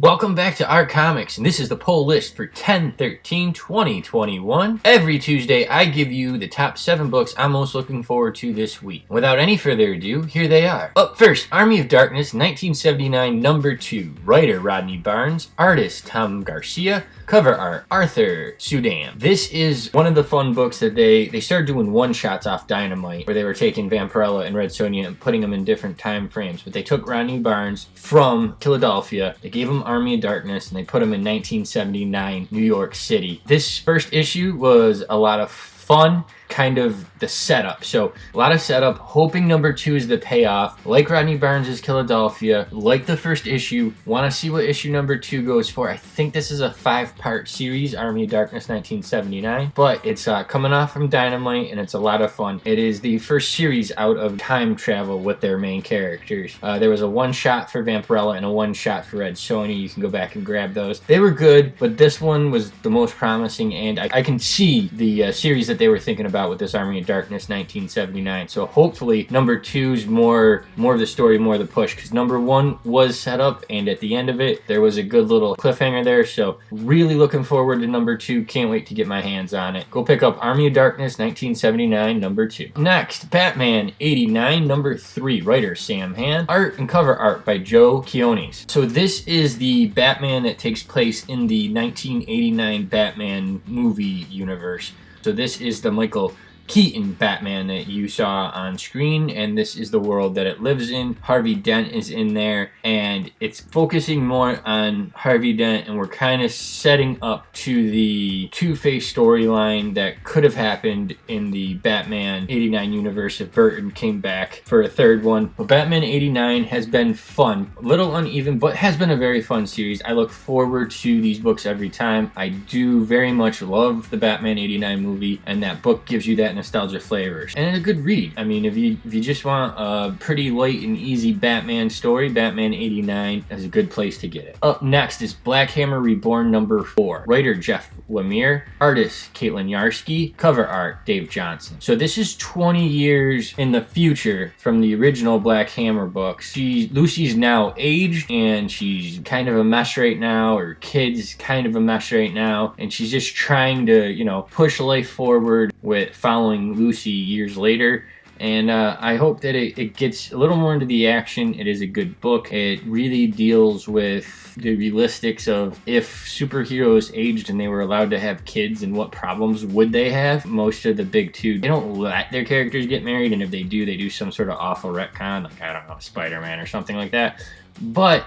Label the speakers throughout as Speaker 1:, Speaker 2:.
Speaker 1: Welcome back to Rcomics, and this is the poll list for 10/13/2021. Every Tuesday, I give you the top 7 books I'm most looking forward to this week. Without any further ado, here they are. Up first, Army of Darkness, 1979, number 2. Writer Rodney Barnes, artist Tom Garcia, cover art Arthur Sudan. This is one of the fun books that they started doing one-shots off Dynamite, where they were taking Vampirella and Red Sonja and putting them in different time frames. But they took Rodney Barnes from Philadelphia, they gave him Army of Darkness, and they put him in 1979 New York City. This first issue was a lot of fun, kind of the setup. So a lot of setup, hoping number 2 is the payoff. Like Rodney Barnes' Philadelphia, like the first issue, want to see what issue number 2 goes for. I think this is a 5-part series, Army of Darkness 1979, but it's coming off from Dynamite, and it's a lot of fun. It is the first series out of time travel with their main characters. There was a one-shot for Vampirella and a one-shot for Red Sonja. You can go back and grab those. They were good, but this one was the most promising, and I can see the series that they were thinking about with this Army of Darkness 1979. So hopefully number 2's more of the story, more of the push, because number 1 was set up, and at the end of it there was a good little cliffhanger there. So really looking forward to number 2. Can't wait to get my hands on it. Go pick up Army of Darkness 1979 number 2. Next, Batman 89 number 3. Writer Sam Hand, art and cover art by Joe Quinones. So this is the Batman that takes place in the 1989 Batman movie universe. So this is the Michael Keaton Batman that you saw on screen, and this is the world that it lives in. Harvey Dent is in there, and it's focusing more on Harvey Dent, and we're kind of setting up to the Two-Face storyline that could have happened in the Batman 89 universe if Burton came back for a third one. But Batman 89 has been fun, a little uneven, but has been a very fun series. I look forward to these books every time. I do very much love the Batman 89 movie, and that book gives you that nostalgia flavors, and a good read. I mean, if you just want a pretty light and easy Batman story, Batman 89 is a good place to get it. Up next is Black Hammer Reborn number 4. Writer Jeff Lemire, artist Caitlin Yarsky, cover art Dave Johnson. So this is 20 years in the future from the original Black Hammer books. Lucy's now aged, and she's kind of a mess right now. Her kid's kind of a mess right now, and she's just trying to, push life forward with following Lucy years later. And I hope that it gets a little more into the action. It is a good book. It really deals with the realistics of if superheroes aged and they were allowed to have kids, and what problems would they have. Most of the big two, they don't let their characters get married, and if they do some sort of awful retcon, like, I don't know, Spider-Man or something like that. But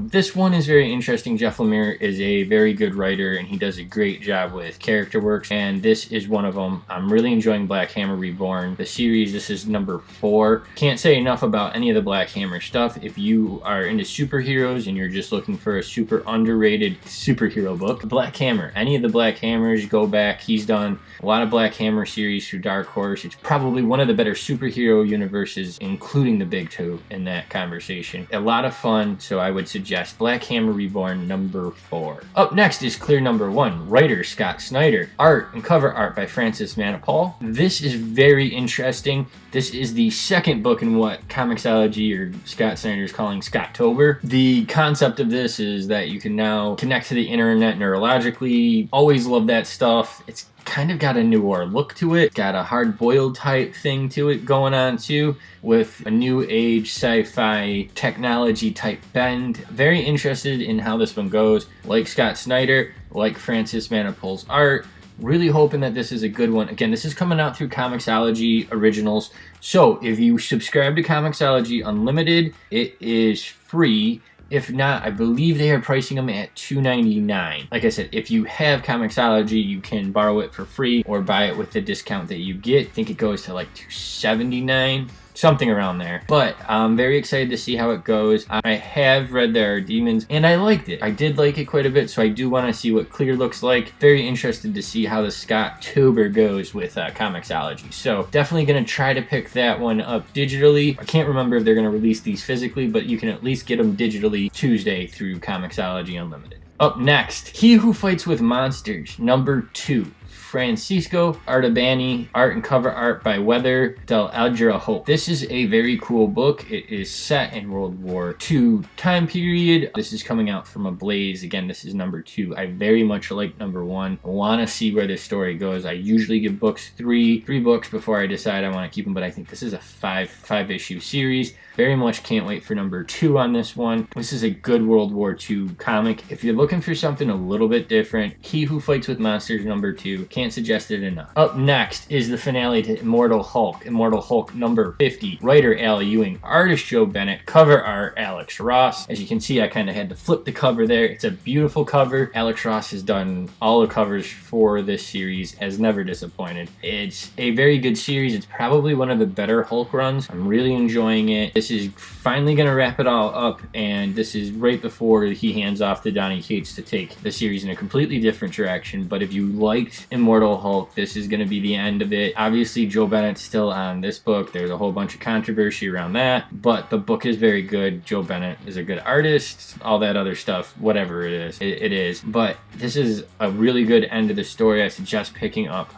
Speaker 1: this one is very interesting. Jeff Lemire is a very good writer, and he does a great job with character works, and this is one of them. I'm really enjoying Black Hammer Reborn, the series. This is number 4. Can't say enough about any of the Black Hammer stuff. If you are into superheroes and you're just looking for a super underrated superhero book, Black Hammer, any of the Black Hammers, go back. He's done a lot of Black Hammer series through Dark Horse. It's probably one of the better superhero universes, including the big two in that conversation. A lot of fun, so I would suggest Black Hammer Reborn number 4. Up next is Clear number 1. Writer Scott Snyder, art and cover art by Francis Manapul. This is very interesting. This is the second book in what Comixology or Scott Snyder is calling Scottober. The concept of this is that you can now connect to the internet neurologically. Always love that stuff. It's kind of got a newer look to it, got a hard-boiled type thing to it going on too, with a new age sci-fi technology type bend. Very interested in how this one goes. Like Scott Snyder, like Francis Manapul's art. Really hoping that this is a good one. Again, this is coming out through Comixology Originals, so if you subscribe to Comixology Unlimited, it is free. If not, I believe they are pricing them at $2.99. Like I said, if you have Comixology, you can borrow it for free or buy it with the discount that you get. I think it goes to like $2.79. Something around there. But I'm very excited to see how it goes. I have read There Are Demons, and I liked it. I did like it quite a bit, so I do want to see what Clear looks like. Very interested to see how the Scottober goes with Comixology. So definitely going to try to pick that one up digitally. I can't remember if they're going to release these physically, but you can at least get them digitally Tuesday through Comixology Unlimited. Up next, He Who Fights with Monsters, number 2. Francisco Artabani, art and cover art by Weather Del Algira Hope. This is a very cool book. It is set in World War II time period. This is coming out from Ablaze. Again, this is number 2. I very much like number 1. I want to see where this story goes. I usually give books three books before I decide I want to keep them, but I think this is a five issue series. Very much can't wait for number 2 on this one. This is a good World War II comic. If you're looking for something a little bit different, He Who Fights with Monsters number 2. Can't suggest it enough. Up next is the finale to Immortal Hulk. Immortal Hulk number 50. Writer Al Ewing. Artist Joe Bennett. Cover art Alex Ross. As you can see, I kind of had to flip the cover there. It's a beautiful cover. Alex Ross has done all the covers for this series, has never disappointed. It's a very good series. It's probably one of the better Hulk runs. I'm really enjoying it. This is finally going to wrap it all up, and this is right before he hands off to Donny Cates to take the series in a completely different direction. But if you liked Immortal Hulk, this is going to be the end of it. Obviously, Joe Bennett's still on this book. There's a whole bunch of controversy around that, but the book is very good. Joe Bennett is a good artist, all that other stuff, whatever it is, it is. But this is a really good end of the story. I suggest picking up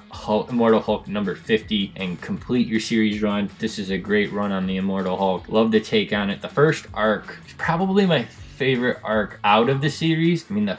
Speaker 1: Immortal Hulk number 50 and complete your series run. This is a great run on the Immortal Hulk. Love the take on it. The first arc is probably my favorite arc out of the series. I mean, I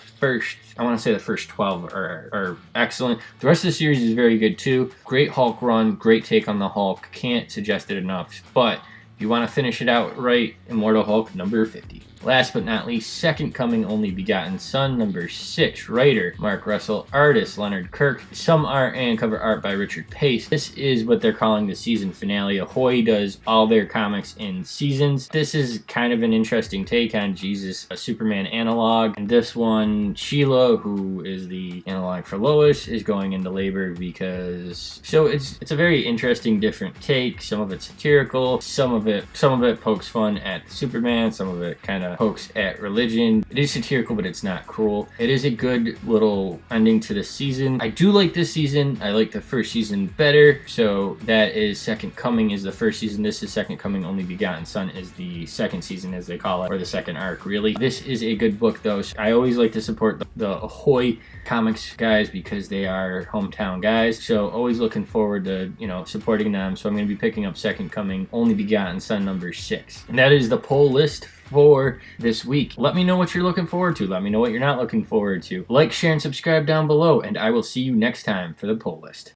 Speaker 1: want to say the first 12 are excellent. The rest of the series is very good too. Great Hulk run, great take on the Hulk. Can't suggest it enough. But if you want to finish it out right, Immortal Hulk number 50. Last but not least, Second Coming Only Begotten Son number 6. Writer Mark Russell. Artist Leonard Kirk. Some art and cover art by Richard Pace. This is what they're calling the season finale. Ahoy does all their comics in seasons. This is kind of an interesting take on Jesus, a Superman analog. And this one, Sheila, who is the analog for Lois, is going into labor because... So it's a very interesting, different take. Some of it's satirical. Some of it pokes fun at Superman. Some of it kind of pokes at religion. It is satirical, but it's not cruel. It is a good little ending to the season. I do like this season. I like the first season better. So that is Second Coming is the first season. This is Second Coming Only Begotten Son is the second season, as they call it, or the second arc, really. This is a good book, though. So I always like to support the Ahoy Comics guys because they are hometown guys. So always looking forward to, supporting them. So I'm going to be picking up Second Coming Only Begotten Son number 6. And that is the poll list for this week. Let me know what you're looking forward to. Let me know what you're not looking forward to. Like, share, and subscribe down below, and I will see you next time for the poll list.